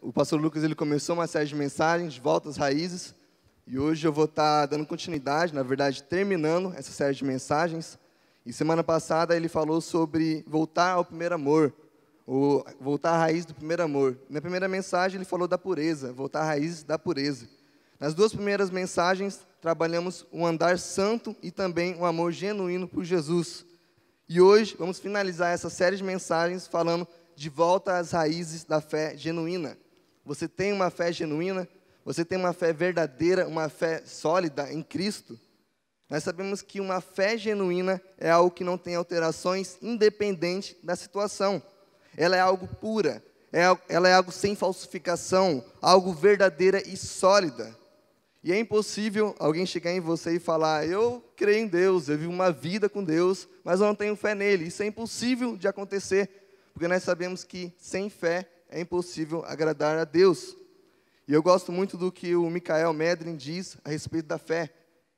O pastor Lucas ele começou uma série de mensagens, de volta às raízes, e hoje eu vou estar dando continuidade, na verdade, terminando essa série de mensagens. E semana passada ele falou sobre voltar ao primeiro amor, ou voltar à raiz do primeiro amor. Na primeira mensagem ele falou da pureza, voltar à raiz da pureza. Nas duas primeiras mensagens trabalhamos um andar santo e também um amor genuíno por Jesus. E hoje vamos finalizar essa série de mensagens falando de volta às raízes da fé genuína. Você tem uma fé genuína? Você tem uma fé verdadeira, uma fé sólida em Cristo? Nós sabemos que uma fé genuína é algo que não tem alterações, independente da situação. Ela é algo pura, ela é algo sem falsificação, algo verdadeira e sólida. E é impossível alguém chegar em você e falar: eu creio em Deus, eu vivo uma vida com Deus, mas eu não tenho fé nele. Isso é impossível de acontecer, porque nós sabemos que sem fé é impossível agradar a Deus. E eu gosto muito do que o Michael Medlin diz a respeito da fé.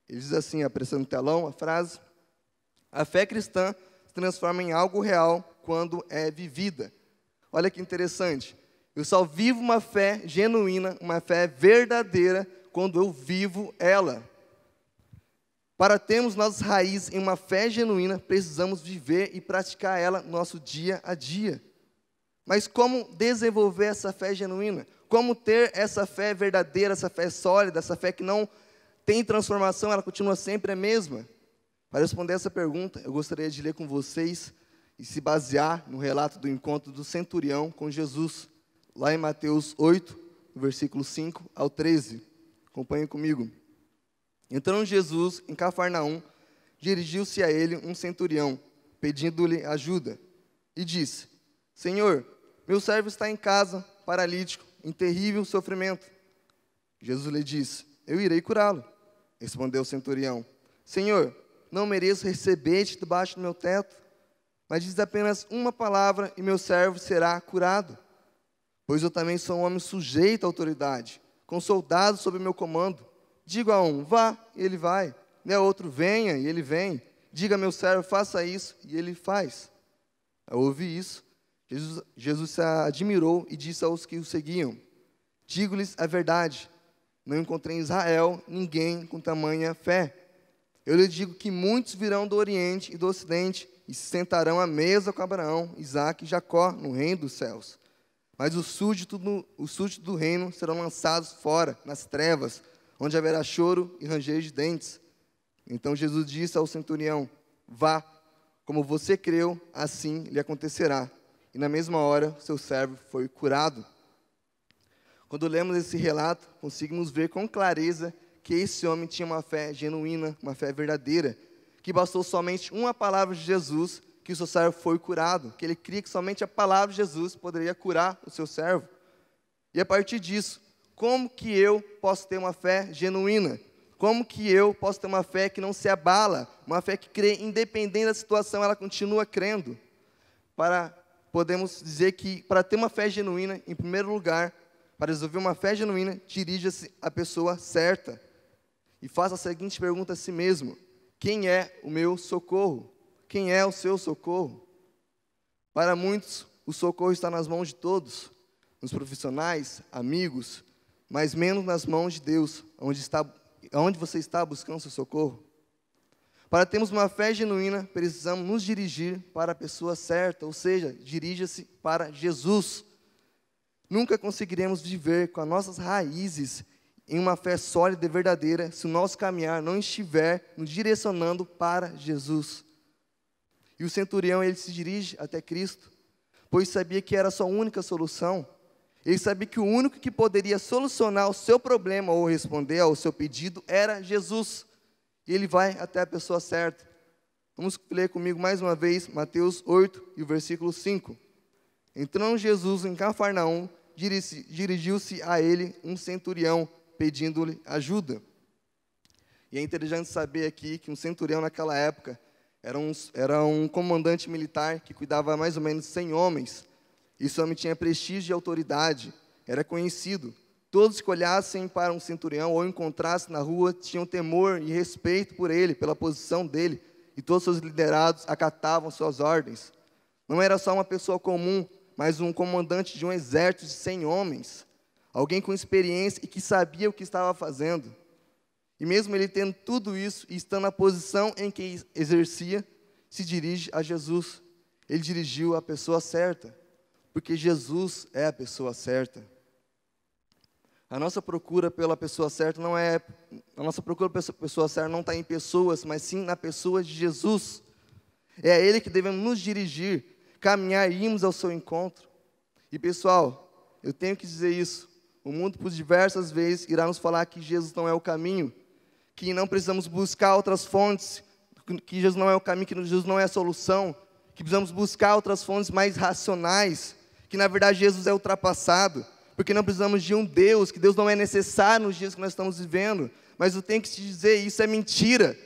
Ele diz assim, aparecendo no telão, a frase: a fé cristã se transforma em algo real quando é vivida. Olha que interessante. Eu só vivo uma fé genuína, uma fé verdadeira, quando eu vivo ela. Para termos nossas raízes em uma fé genuína, precisamos viver e praticar ela no nosso dia a dia. Mas como desenvolver essa fé genuína? Como ter essa fé verdadeira, essa fé sólida, essa fé que não tem transformação, ela continua sempre a mesma? Para responder essa pergunta, eu gostaria de ler com vocês e se basear no relato do encontro do centurião com Jesus, lá em Mateus 8, versículo 5 ao 13. Acompanhem comigo. Entrando Jesus em Cafarnaum, dirigiu-se a ele um centurião, pedindo-lhe ajuda, e disse: Senhor, meu servo está em casa, paralítico, em terrível sofrimento. Jesus lhe disse: eu irei curá-lo. Respondeu o centurião: Senhor, não mereço receber-te debaixo do meu teto, mas diz apenas uma palavra e meu servo será curado. Pois eu também sou um homem sujeito à autoridade, com soldados sob meu comando. Digo a um: vá, e ele vai. E a outro: venha, e ele vem. Diga a meu servo: faça isso, e ele faz. Ao ouvir isso, Jesus se admirou e disse aos que o seguiam: digo-lhes a verdade, não encontrei em Israel ninguém com tamanha fé. Eu lhes digo que muitos virão do Oriente e do Ocidente e se sentarão à mesa com Abraão, Isaque e Jacó no reino dos céus. Mas os súditos do reino serão lançados fora, nas trevas, onde haverá choro e ranger de dentes. Então Jesus disse ao centurião: vá, como você creu, assim lhe acontecerá. E na mesma hora, seu servo foi curado. Quando lemos esse relato, conseguimos ver com clareza que esse homem tinha uma fé genuína, uma fé verdadeira, que bastou somente uma palavra de Jesus, que o seu servo foi curado, que ele cria que somente a palavra de Jesus poderia curar o seu servo. E a partir disso, como que eu posso ter uma fé genuína? Como que eu posso ter uma fé que não se abala, uma fé que crê independente da situação, ela continua crendo? Podemos dizer que para ter uma fé genuína, em primeiro lugar, para desenvolver uma fé genuína, dirija-se à pessoa certa. E faça a seguinte pergunta a si mesmo: quem é o meu socorro? Quem é o seu socorro? Para muitos, o socorro está nas mãos de todos, nos profissionais, amigos, mas menos nas mãos de Deus, onde você está buscando seu socorro. Para termos uma fé genuína, precisamos nos dirigir para a pessoa certa, ou seja, dirija-se para Jesus. Nunca conseguiremos viver com as nossas raízes em uma fé sólida e verdadeira se o nosso caminhar não estiver nos direcionando para Jesus. E o centurião, ele se dirige até Cristo, pois sabia que era a sua única solução. Ele sabia que o único que poderia solucionar o seu problema ou responder ao seu pedido era Jesus. E ele vai até a pessoa certa. Vamos ler comigo mais uma vez, Mateus 8, e o versículo 5. Entrando Jesus em Cafarnaum, dirigiu-se a ele um centurião, pedindo-lhe ajuda. E é interessante saber aqui que um centurião naquela época era um comandante militar que cuidava mais ou menos de 100 homens. Esse homem tinha prestígio e autoridade, era conhecido. Todos que olhassem para um centurião ou encontrassem na rua tinham temor e respeito por ele, pela posição dele, e todos seus liderados acatavam suas ordens. Não era só uma pessoa comum, mas um comandante de um exército de 100 homens. alguém com experiência e que sabia o que estava fazendo. E mesmo ele tendo tudo isso e estando na posição em que exercia, se dirige a Jesus. Ele dirigiu a pessoa certa, porque Jesus é a pessoa certa. A nossa procura pela pessoa certa não é, a nossa procura pela pessoa certa não está em pessoas, mas sim na pessoa de Jesus. É a Ele que devemos nos dirigir, caminhar e irmos ao seu encontro. E pessoal, eu tenho que dizer isso. O mundo, por diversas vezes, irá nos falar que Jesus não é o caminho, que não precisamos buscar outras fontes, que Jesus não é o caminho, que Jesus não é a solução, que precisamos buscar outras fontes mais racionais, que na verdade Jesus é ultrapassado, porque não precisamos de um Deus, que Deus não é necessário nos dias que nós estamos vivendo. Mas eu tenho que te dizer, isso é mentira.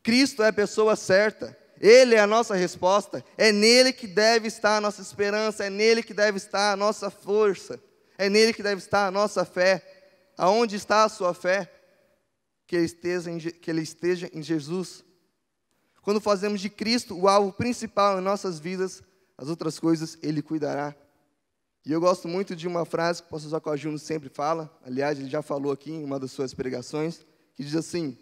Cristo é a pessoa certa, Ele é a nossa resposta, é nele que deve estar a nossa esperança, é nele que deve estar a nossa força, é nele que deve estar a nossa fé. Aonde está a sua fé? Que ele esteja em Jesus. Quando fazemos de Cristo o alvo principal em nossas vidas, as outras coisas Ele cuidará. E eu gosto muito de uma frase que o pastor Jacó Júnior sempre fala, aliás, ele já falou aqui em uma das suas pregações, que diz assim: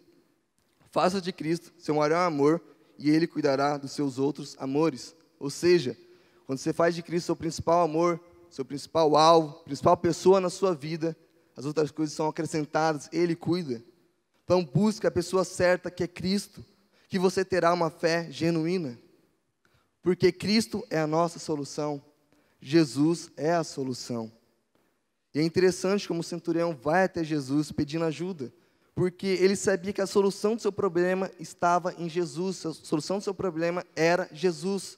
faça de Cristo seu maior amor e Ele cuidará dos seus outros amores. Ou seja, quando você faz de Cristo seu principal amor, seu principal alvo, principal pessoa na sua vida, as outras coisas são acrescentadas, Ele cuida. Então busque a pessoa certa, que é Cristo, que você terá uma fé genuína. Porque Cristo é a nossa solução. Jesus é a solução. E é interessante como o centurião vai até Jesus pedindo ajuda, porque ele sabia que a solução do seu problema estava em Jesus, a solução do seu problema era Jesus.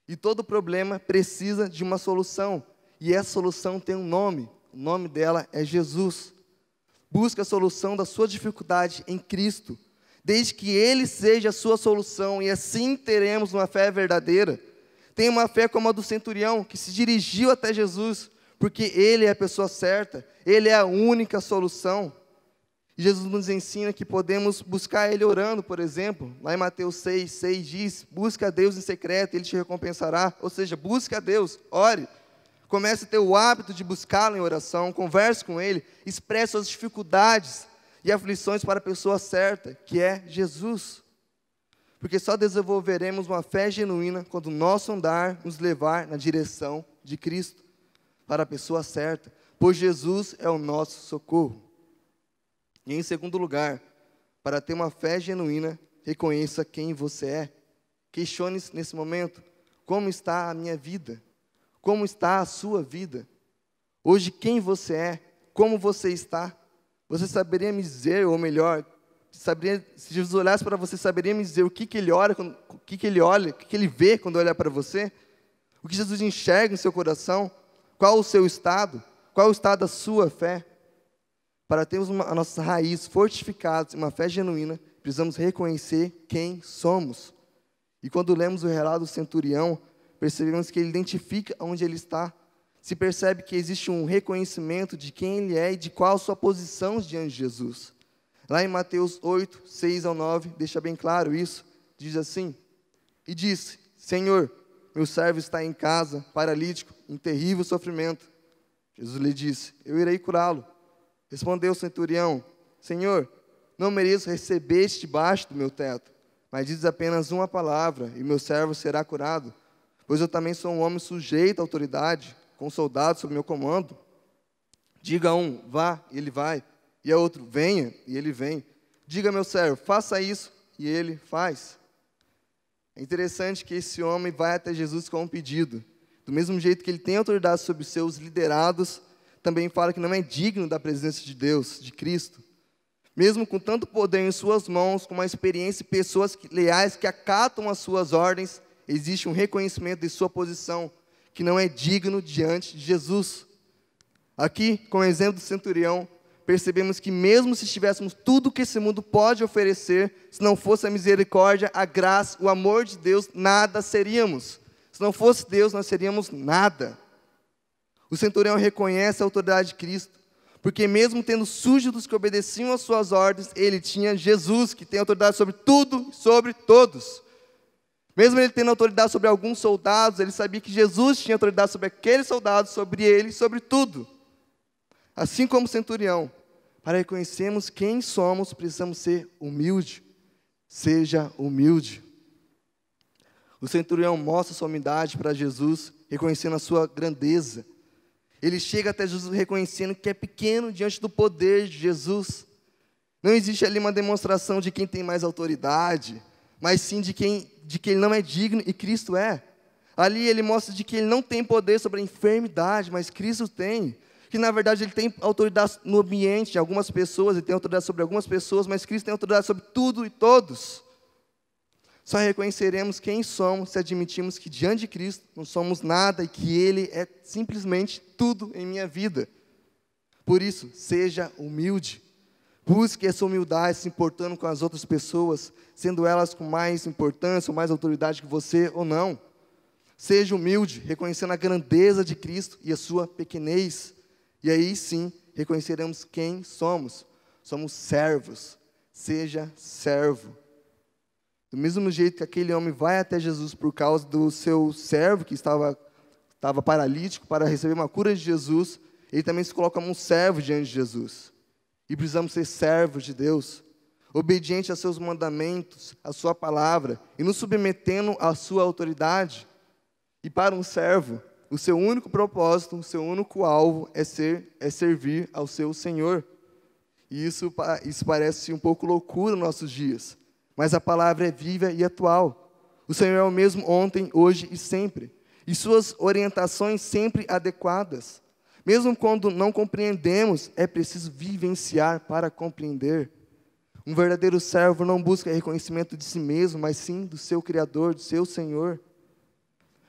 E todo problema precisa de uma solução, e essa solução tem um nome, o nome dela é Jesus. Busque a solução da sua dificuldade em Cristo, desde que Ele seja a sua solução, e assim teremos uma fé verdadeira. Tenha uma fé como a do centurião, que se dirigiu até Jesus, porque Ele é a pessoa certa, Ele é a única solução. E Jesus nos ensina que podemos buscar Ele orando, por exemplo. Lá em Mateus 6 diz: busca a Deus em secreto, Ele te recompensará. Ou seja, busque a Deus, ore. Comece a ter o hábito de buscá-lo em oração, converse com Ele, expresse suas dificuldades e aflições para a pessoa certa, que é Jesus. Porque só desenvolveremos uma fé genuína quando o nosso andar nos levar na direção de Cristo, para a pessoa certa, pois Jesus é o nosso socorro. E em segundo lugar, para ter uma fé genuína, reconheça quem você é. Questione-se nesse momento: como está a minha vida? Como está a sua vida? Hoje, quem você é? Como você está? Você saberia me dizer, ou melhor, se Jesus olhasse para você, saberia me dizer o que ele olha, o que ele vê quando olha para você? O que Jesus enxerga em seu coração? Qual o seu estado? Qual o estado da sua fé? Para termos a nossa raiz fortificada, uma fé genuína, precisamos reconhecer quem somos. E quando lemos o relato do centurião, percebemos que ele identifica onde ele está. Se percebe que existe um reconhecimento de quem ele é e de qual a sua posição diante de Jesus. Lá em Mateus 8, 6-9, deixa bem claro isso. Diz assim: e disse: Senhor, meu servo está em casa, paralítico, em terrível sofrimento. Jesus lhe disse: eu irei curá-lo. Respondeu o centurião: Senhor, não mereço receber-te debaixo do meu teto, mas diz apenas uma palavra, e meu servo será curado. Pois eu também sou um homem sujeito à autoridade, com soldados sob meu comando. Diga a um: vá, e ele vai. E a outro: venha, e ele vem. Diga a meu servo: faça isso, e ele faz. É interessante que esse homem vai até Jesus com um pedido. Do mesmo jeito que ele tem autoridade sobre os seus liderados, também fala que não é digno da presença de Deus, de Cristo. Mesmo com tanto poder em suas mãos, com uma experiência e pessoas leais que acatam as suas ordens, existe um reconhecimento de sua posição, que não é digno diante de Jesus. Aqui, com o exemplo do centurião, percebemos que mesmo se tivéssemos tudo que esse mundo pode oferecer, se não fosse a misericórdia, a graça, o amor de Deus, nada seríamos. Se não fosse Deus, nós seríamos nada. O centurião reconhece a autoridade de Cristo, porque mesmo tendo súditos que obedeciam às suas ordens, ele tinha Jesus, que tem autoridade sobre tudo e sobre todos. Mesmo ele tendo autoridade sobre alguns soldados, ele sabia que Jesus tinha autoridade sobre aqueles soldados, sobre ele e sobre tudo. Assim como o centurião, para reconhecermos quem somos, precisamos ser humilde. Seja humilde. O centurião mostra sua humildade para Jesus, reconhecendo a sua grandeza. Ele chega até Jesus reconhecendo que é pequeno diante do poder de Jesus. Não existe ali uma demonstração de quem tem mais autoridade, mas sim de que ele não é digno e Cristo é. Ali ele mostra de que ele não tem poder sobre a enfermidade, mas Cristo tem. Que na verdade ele tem autoridade no ambiente de algumas pessoas, ele tem autoridade sobre algumas pessoas, mas Cristo tem autoridade sobre tudo e todos. Só reconheceremos quem somos se admitirmos que diante de Cristo não somos nada e que Ele é simplesmente tudo em minha vida. Por isso, seja humilde. Busque essa humildade se importando com as outras pessoas, sendo elas com mais importância ou mais autoridade que você ou não. Seja humilde, reconhecendo a grandeza de Cristo e a sua pequenez. E aí sim, reconheceremos quem somos. Somos servos. Seja servo. Do mesmo jeito que aquele homem vai até Jesus por causa do seu servo que estava paralítico para receber uma cura de Jesus, ele também se coloca como um servo diante de Jesus. E precisamos ser servos de Deus, obedientes a seus mandamentos, a sua palavra, e nos submetendo à sua autoridade. E para um servo, o seu único propósito, o seu único alvo é servir ao seu Senhor. E isso parece um pouco loucura nos nossos dias. Mas a palavra é viva e atual. O Senhor é o mesmo ontem, hoje e sempre. E suas orientações sempre adequadas. Mesmo quando não compreendemos, é preciso vivenciar para compreender. Um verdadeiro servo não busca reconhecimento de si mesmo, mas sim do seu Criador, do seu Senhor.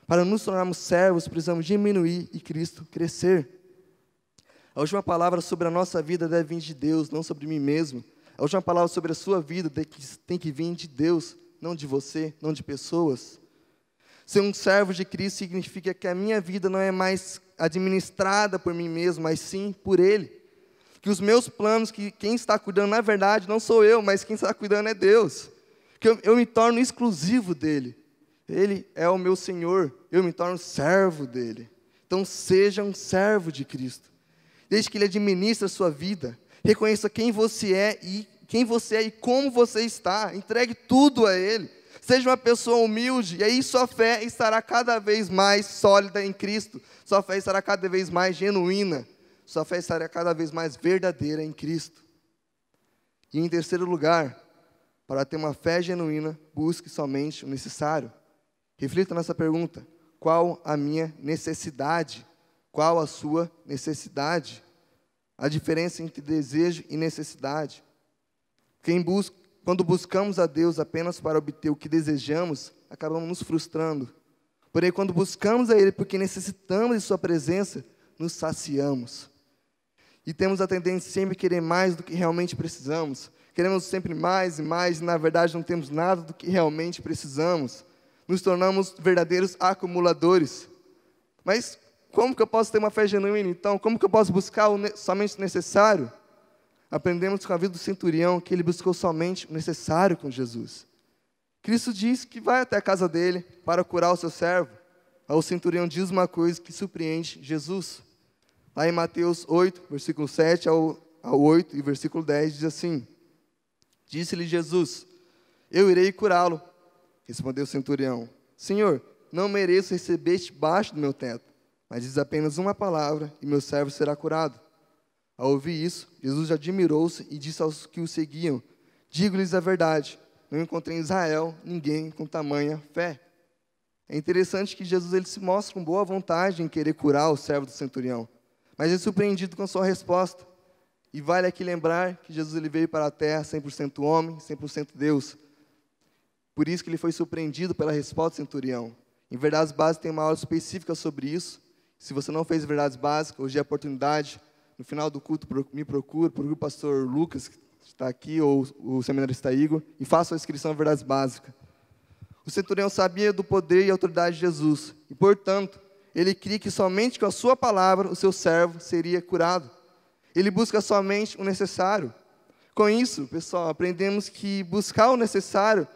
Para nos tornarmos servos, precisamos diminuir e Cristo crescer. A última palavra sobre a nossa vida deve vir de Deus, não sobre mim mesmo. A última palavra sobre a sua vida tem que vir de Deus, não de você, não de pessoas. Ser um servo de Cristo significa que a minha vida não é mais administrada por mim mesmo, mas sim por Ele. Que os meus planos, que quem está cuidando, na verdade, não sou eu, mas quem está cuidando é Deus. Que eu me torno exclusivo dEle. Ele é o meu Senhor, eu me torno servo dEle. Então seja um servo de Cristo. Desde que Ele administre a sua vida, reconheça quem você é e como você está. Entregue tudo a Ele. Seja uma pessoa humilde, e aí sua fé estará cada vez mais sólida em Cristo. Sua fé estará cada vez mais genuína. Sua fé estará cada vez mais verdadeira em Cristo. E em terceiro lugar, para ter uma fé genuína, busque somente o necessário. Reflita nessa pergunta: qual a minha necessidade? Qual a sua necessidade? A diferença entre desejo e necessidade. Quando buscamos a Deus apenas para obter o que desejamos, acabamos nos frustrando. Porém, quando buscamos a Ele porque necessitamos de Sua presença, nos saciamos. E temos a tendência de sempre querer mais do que realmente precisamos. Queremos sempre mais e mais, e na verdade não temos nada do que realmente precisamos. Nos tornamos verdadeiros acumuladores. Mas como que eu posso ter uma fé genuína, então? Como que eu posso buscar somente o necessário? Aprendemos com a vida do centurião que ele buscou somente o necessário com Jesus. Cristo diz que vai até a casa dele para curar o seu servo. Aí o centurião diz uma coisa que surpreende Jesus. Lá em Mateus 8, versículo 7 ao 8 e versículo 10, diz assim: Disse-lhe Jesus: Eu irei curá-lo. Respondeu o centurião: Senhor, não mereço receber-te debaixo do meu teto, mas diz apenas uma palavra e meu servo será curado. Ao ouvir isso, Jesus admirou-se e disse aos que o seguiam: Digo-lhes a verdade, não encontrei em Israel ninguém com tamanha fé. É interessante que Jesus ele se mostra com boa vontade em querer curar o servo do centurião, mas é surpreendido com a sua resposta. E vale aqui lembrar que Jesus ele veio para a terra 100% homem, 100% Deus. Por isso que ele foi surpreendido pela resposta do centurião. Em Verdades Básicas tem uma aula específica sobre isso. Se você não fez Verdades Básicas, hoje é a oportunidade. No final do culto, me procure o pastor Lucas, que está aqui, ou o seminarista Igor, e faça a inscrição em Verdades Básicas. O centurião sabia do poder e autoridade de Jesus, e, portanto, ele cria que somente com a sua palavra o seu servo seria curado. Ele busca somente o necessário. Com isso, pessoal, aprendemos que buscar o necessário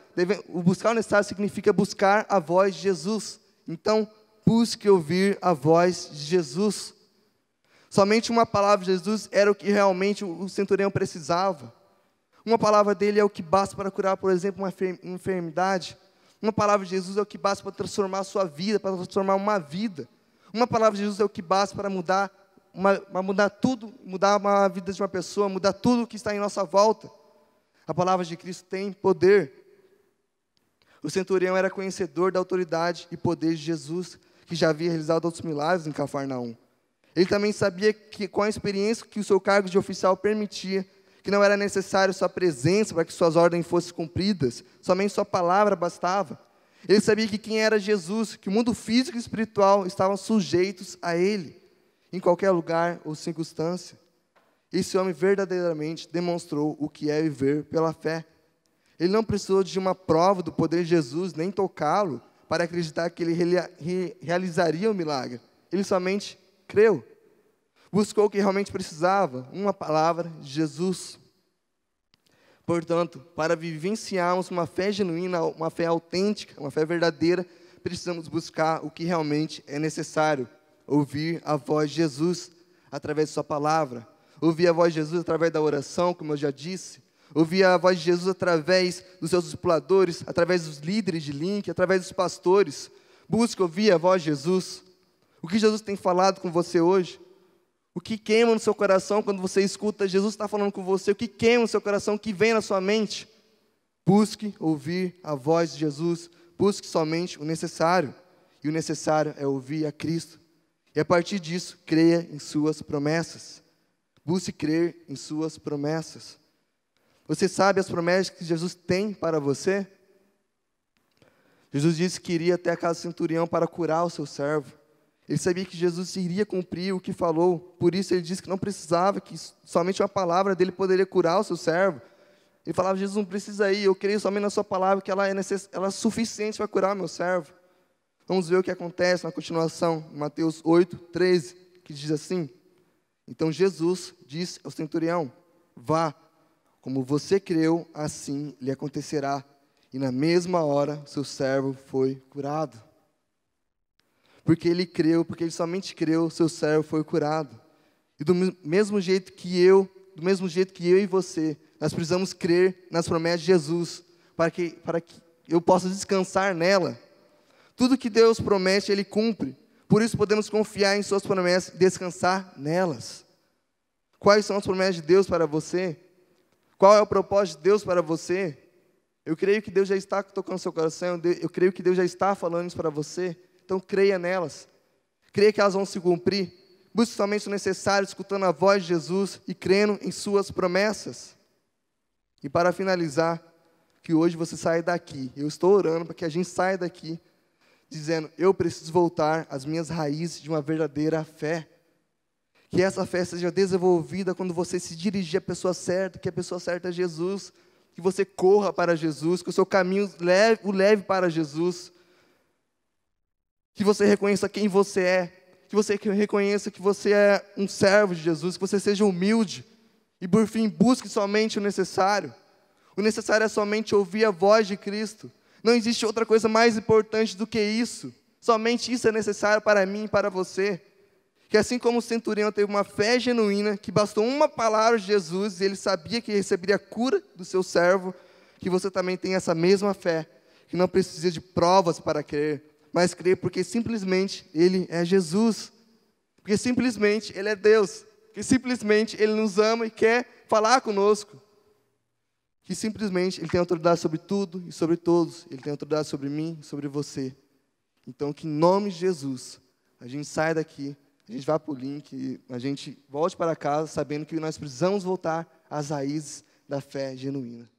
significa buscar a voz de Jesus. Então, busque ouvir a voz de Jesus. Somente uma palavra de Jesus era o que realmente o centurião precisava. Uma palavra dele é o que basta para curar, por exemplo, uma enfermidade. Uma palavra de Jesus é o que basta para transformar a sua vida, para transformar uma vida. Uma palavra de Jesus é o que basta para mudar tudo, mudar a vida de uma pessoa, mudar tudo o que está em nossa volta. A palavra de Cristo tem poder. O centurião era conhecedor da autoridade e poder de Jesus, que já havia realizado outros milagres em Cafarnaum. Ele também sabia que, com a experiência que o seu cargo de oficial permitia, que não era necessário sua presença para que suas ordens fossem cumpridas, somente sua palavra bastava. Ele sabia que quem era Jesus, que o mundo físico e espiritual estavam sujeitos a Ele, em qualquer lugar ou circunstância. Esse homem verdadeiramente demonstrou o que é viver pela fé. Ele não precisou de uma prova do poder de Jesus, nem tocá-lo, para acreditar que ele realizaria o milagre. Ele somente creu. Buscou o que realmente precisava, uma palavra de Jesus. Portanto, para vivenciarmos uma fé genuína, uma fé autêntica, uma fé verdadeira, precisamos buscar o que realmente é necessário. Ouvir a voz de Jesus através de sua palavra. Ouvir a voz de Jesus através da oração, como eu já disse. Ouvir a voz de Jesus através dos seus discipuladores, através dos líderes de link, através dos pastores. Busque ouvir a voz de Jesus. O que Jesus tem falado com você hoje? O que queima no seu coração quando você escuta Jesus está falando com você? O que queima no seu coração, o que vem na sua mente? Busque ouvir a voz de Jesus. Busque somente o necessário. E o necessário é ouvir a Cristo. E a partir disso, creia em suas promessas. Busque crer em suas promessas. Você sabe as promessas que Jesus tem para você? Jesus disse que iria até a casa do centurião para curar o seu servo. Ele sabia que Jesus iria cumprir o que falou, por isso ele disse que não precisava, que somente uma palavra dele poderia curar o seu servo. Ele falava: Jesus, não precisa ir, eu creio somente na sua palavra, que ela é suficiente para curar o meu servo. Vamos ver o que acontece na continuação, em Mateus 8:13, que diz assim: Então Jesus disse ao centurião: Vá, como você creu, assim lhe acontecerá. E na mesma hora, seu servo foi curado. Porque ele creu, porque ele somente creu, seu servo foi curado. E do mesmo jeito que eu e você, nós precisamos crer nas promessas de Jesus, para que eu possa descansar nela. Tudo que Deus promete, Ele cumpre. Por isso podemos confiar em suas promessas e descansar nelas. Quais são as promessas de Deus para você? Qual é o propósito de Deus para você? Eu creio que Deus já está tocando seu coração, eu creio que Deus já está falando isso para você. Então creia nelas, creia que elas vão se cumprir. Busque somente o necessário, escutando a voz de Jesus e crendo em suas promessas. E para finalizar, que hoje você saia daqui, eu estou orando para que a gente saia daqui, dizendo: eu preciso voltar às minhas raízes de uma verdadeira fé. Que essa fé seja desenvolvida quando você se dirigir à pessoa certa, que a pessoa certa é Jesus. Que você corra para Jesus, que o seu caminho o leve para Jesus. Que você reconheça quem você é, que você reconheça que você é um servo de Jesus, que você seja humilde, e por fim, busque somente o necessário. O necessário é somente ouvir a voz de Cristo. Não existe outra coisa mais importante do que isso. Somente isso é necessário para mim e para você. Que assim como o centurião teve uma fé genuína, que bastou uma palavra de Jesus, e ele sabia que receberia a cura do seu servo, que você também tenha essa mesma fé, que não precisa de provas para crer, mas crer porque simplesmente Ele é Jesus, porque simplesmente Ele é Deus, que simplesmente Ele nos ama e quer falar conosco, que simplesmente Ele tem autoridade sobre tudo e sobre todos, Ele tem autoridade sobre mim e sobre você. Então, que em nome de Jesus, a gente saia daqui, a gente vá para o link, a gente volte para casa sabendo que nós precisamos voltar às raízes da fé genuína.